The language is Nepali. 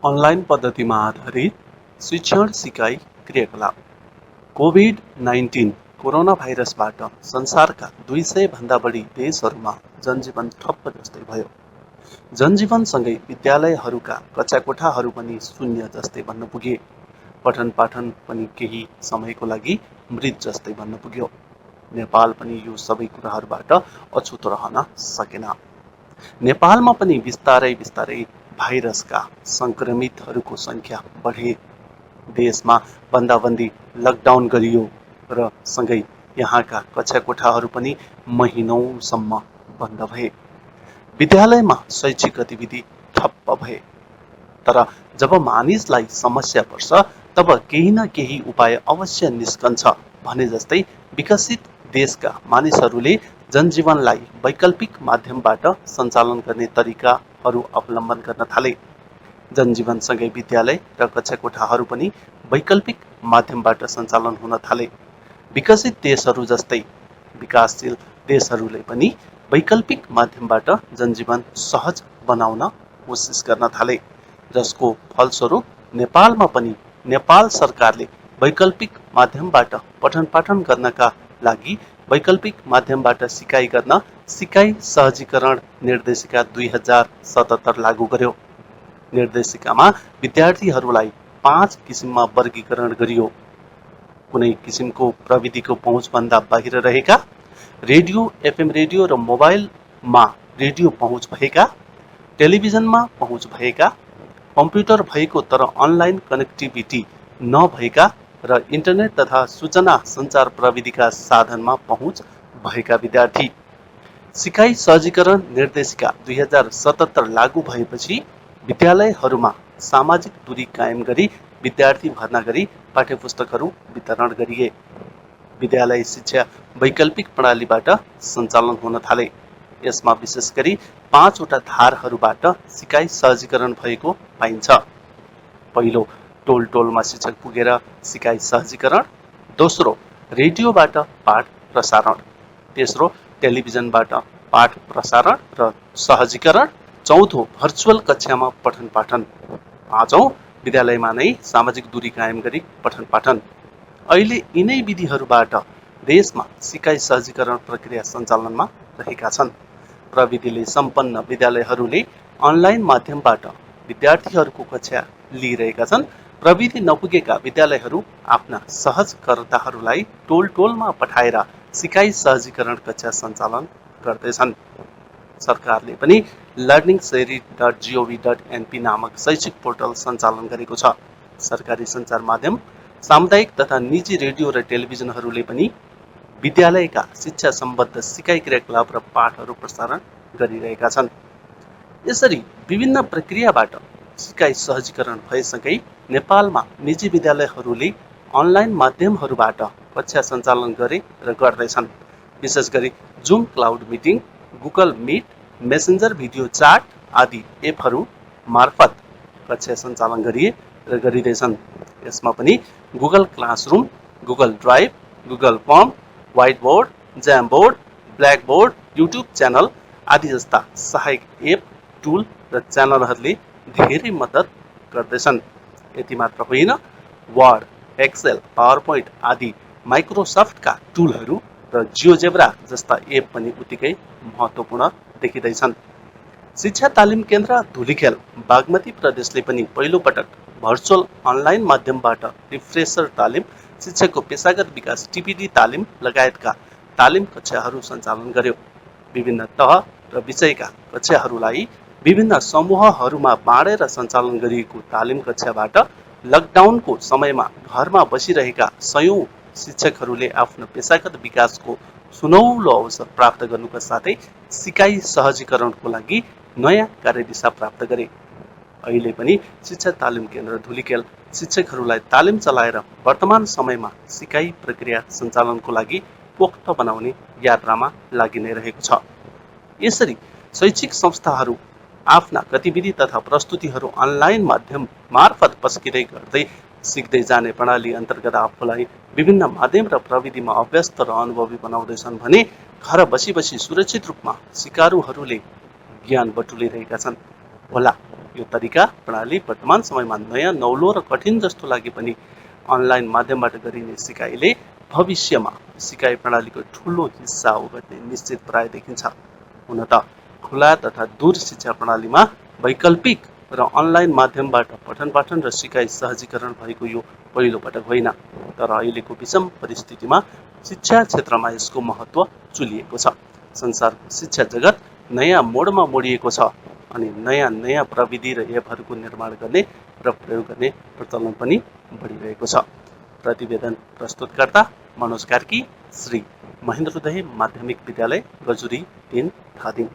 अनलाइन पद्धतिमा आधारित शिक्षण सिकाइ क्रियाकलाप। कोभिड-19 कोरोना भाइरसबाट संसारका 200 भन्दा बढी देशहरूमा जनजीवन ठप्प जस्तै भयो। जनजीवनसँगै विद्यालयहरूका कक्षाकोठाहरू पनि शून्य जस्तै बन्न पुगे। पठन पाठन पनि केही समयको लागि मृत जस्तै बन्न पुग्यो। नेपाल पनि यो सबै कुराहरूबाट अछुतो रहन सकेन। नेपालमा पनि बिस्तारै बिस्तारै भाइरसका संक्रमितहरूको संख्या बढे। देशमा बन्दाबन्दी लकडाउन गरियो र सँगै यहाँका कक्षाकोठाहरू पनि महिनौसम्म बन्द भए। विद्यालयमा शैक्षिक गतिविधि ठप्प भए। तर जब मानिसलाई समस्या पर्छ तब केही न केही उपाय अवश्य निस्कन्छ भने जस्तै विकसित देशका मानिसहरूले जनजीवनलाई वैकल्पिक माध्यमबाट सञ्चालन गर्ने तरिकाहरू अवलम्बन गर्न थाले। जनजीवनसँगै विद्यालय र कक्षाकोठाहरू पनि वैकल्पिक माध्यमबाट सञ्चालन हुन थाले। विकसित देशहरू जस्तै विकासशील देशहरूले पनि वैकल्पिक माध्यमबाट जनजीवन सहज बनाउन कोसिस गर्न थाले, जसको फलस्वरूप नेपालमा पनि नेपाल सरकारले वैकल्पिक माध्यमबाट पठन पाठन गर्नका लागि वैकल्पिक माध्यमबाट सिकाइ गर्न सिकाइ सहजीकरण निर्देशिका 2077 लागू गर्यो। निर्देशिकामा विद्यार्थीहरूलाई 5 किसिममा वर्गीकरण गरियो। कुनै किसिमको प्रविधिको पहुँचभन्दा बाहिर रहेका, रेडियो एफएम रेडियो र मोबाइलमा रेडियो पहुँच भएका, टेलिभिजनमा पहुँच भएका, कम्प्युटर भएको तर अनलाइन कनेक्टिभिटी नभएका र इन्टरनेट तथा सूचना सञ्चार प्रविधिका साधनमा पहुँच भएका विद्यार्थी। सिकाइ सहजीकरण निर्देशिका 2077 लागू भएपछि विद्यालयहरूमा सामाजिक दूरी कायम गरी विद्यार्थी भर्ना गरी पाठ्यपुस्तकहरू वितरण गरिए। विद्यालय शिक्षा वैकल्पिक प्रणालीबाट सञ्चालन हुन थाले। यसमा विशेष गरी 5 वटा धारहरूबाट सिकाइ सहजीकरण भएको पाइन्छ। पहिलो, टोल टोलमा शिक्षक पुगेर सिकाइ सहजीकरण। दोस्रो, रेडियोबाट पाठ प्रसारण। तेस्रो, टेलिभिजनबाट पाठ प्रसारण र सहजीकरण। चौथो, भर्चुअल कक्षामा पठन पाठन। पाँचौं, विद्यालयमा नै सामाजिक दूरी कायम गरी पठन पाठन। अहिले यिनै विधिहरूबाट देशमा सिकाइ सहजीकरण प्रक्रिया सञ्चालनमा रहेका छन्। प्रविधिले सम्पन्न विद्यालयहरूले अनलाइन माध्यमबाट विद्यार्थीहरूको कक्षा लिइरहेका छन्। प्रविधि नपुगेका विद्यालयहरू आफ्ना सहजकर्ताहरूलाई टोल टोलमा पठाएर सिकाइ सहजीकरण कक्षा सञ्चालन गर्दैछन्। सरकारले पनि learningseri.gov.np नामक शैक्षिक पोर्टल सञ्चालन गरेको छ। सरकारी सञ्चार माध्यम, सामुदायिक तथा निजी रेडियो र टेलिभिजनहरूले पनि विद्यालयका शिक्षा सम्बद्ध सिकाइ क्रियाकलाप र पाठहरू प्रसारण गरिरहेका छन्। यसरी विभिन्न प्रक्रियाबाट सिकाइ सहजीकरण भएसँगै नेपालमा निजी विद्यालयहरूले अनलाइन माध्यमहरूबाट कक्षा सञ्चालन गरे र गर्दैछन्। विशेष गरी zoom cloud meeting, google meet, messenger video chat आदि एपहरू मार्फत कक्षा सञ्चालन गरिए र गरिँदैछन्। यसमा पनि Google classroom, Google drive, Google form, white board, ज्याम board, black board, YouTube channel आदि जस्ता सहायक एप, टुल र च्यानलहरूले धेरै मद्दत गर्दैछन्। यति मात्र होइन, वर्ड, एक्सेल, पावरपोइन्ट आदि माइक्रोसफ्टका टुलहरू र जियोजेब्रा जस्ता एप पनि उत्तिकै महत्त्वपूर्ण देखिँदैछन्। शिक्षा तालिम केन्द्र धुलिखेल बागमती प्रदेशले पनि पहिलोपटक भर्चुअल अनलाइन माध्यमबाट रिफ्रेसर तालिम, शिक्षकको पेशागत विकास टिपिडी तालिम लगायतका तालिम कक्षाहरू सञ्चालन गर्यो। विभिन्न तह र विषयका कक्षाहरूलाई विभिन्न समूहहरूमा बाँडेर सञ्चालन गरिएको तालिम कक्षाबाट लकडाउनको समयमा घरमा बसिरहेका सयौं शिक्षकहरूले आफ्नो पेशागत विकासको सुनौलो अवसर प्राप्त गर्नुका साथै सिकाइ सहजीकरणको लागि नयाँ कार्यदिशा प्राप्त गरे। अहिले पनि शिक्षा तालिम केन्द्र धुलिखेल शिक्षकहरूलाई तालिम चलाएर वर्तमान समयमा सिकाइ प्रक्रिया सञ्चालनको लागि पोख्त बनाउने यात्रामा लागि नै रहेको छ। यसरी शैक्षिक संस्थाहरू आफ्ना गतिविधि तथा प्रस्तुतिहरू अनलाइन माध्यम मार्फत पस्किँदै गर्दै सिक्दै जाने प्रणाली अन्तर्गत आफूलाई विभिन्न माध्यम र प्रविधिमा अभ्यस्त र अनुभवी बनाउँदैछन् भने घर बसी बसी सुरक्षित रूपमा सिकारुहरूले ज्ञान बटुलिरहेका छन् होला। यो तरिका प्रणाली वर्तमान समयमा नयाँ नौलो र कठिन जस्तो लागे पनि अनलाइन माध्यमबाट गरिने सिकाइले भविष्यमा सिकाइ प्रणालीको ठूलो हिस्सा ओगट्ने निश्चित प्राय देखिन्छ। हुन त खुला तथा दूर शिक्षा प्रणालीमा वैकल्पिक र अनलाइन माध्यमबाट पठन पाठन र सिकाइ सहजीकरण भएको यो पहिलो पटक होइन, तर अहिलेको विषम परिस्थितिमा शिक्षा क्षेत्रमा यसको महत्त्व चुलिएको छ। संसारको शिक्षा जगत नयाँ मोडमा मोडिएको छ अनि नयाँ प्रविधि र एपहरूको निर्माण गर्ने र प्रयोग गर्ने प्रचलन पनि बढिरहेको छ। प्रतिवेदन प्रस्तुतकर्ता मनोज कार्की, श्री महेन्द्रोदय माध्यमिक विद्यालय गजुरी 3 धादिङ।